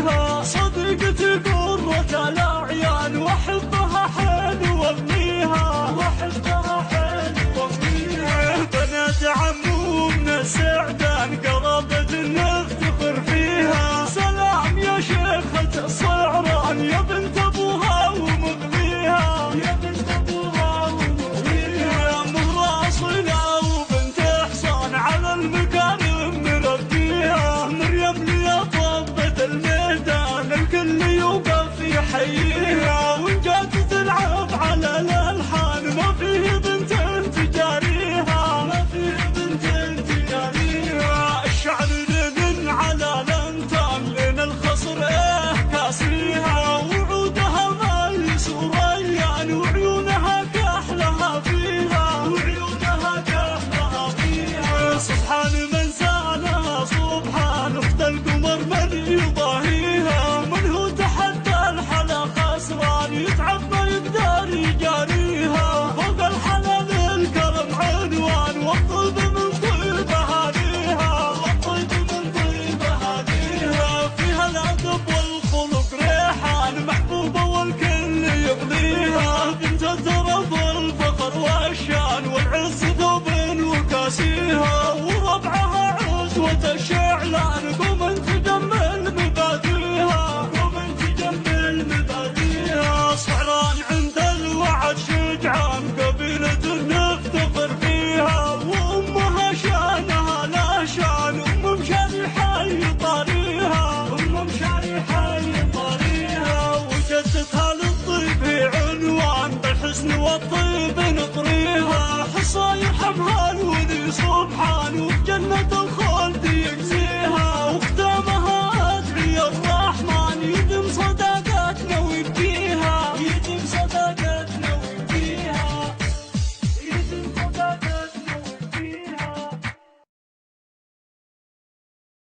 فيها، صديقتي قرة الأعيان وأحبها حيل وأبنيها، بنات عمو من السعدان قرابة نفتخر فيها، سلام يا شيخة الصعران يا بنت أبوها ومغنيها، مراصلة وبنت إحسان على المكارم مربيها، مريم لي طبت الميدان الكل يوقف يحييها، وإن جات تلعب على الألحان ما فيه بنت تجاريها، الشعر من على الأنتان لين الخصر كاسيها، وعودها مال سريان وعيونها كحلها فيها، سبحان من زانها سبحان اخت القمر من يضاهيها، من هو تحدى الحلا خسران يتعب ما يقدر يجاريها، فوق الحلال الكرم عنوان والطيب من طيب هاديها، فيها الأدب والخلق ريحان محبوبة والكل يبنيها، بنت الدرب والفخر والشان والعز ثوب وكاسيها، وربعها عزوة الشعلان قوم انت جمل مباديها، صعران عند الوعد شجعان قبيلة نفتخر فيها، وأمها شانها لا شان أم مشاري حي طاريها، وجدتها للطيب عنوان بالحسن والطيب نطريها، حصى يرحمها الولي سبحان وفي جنة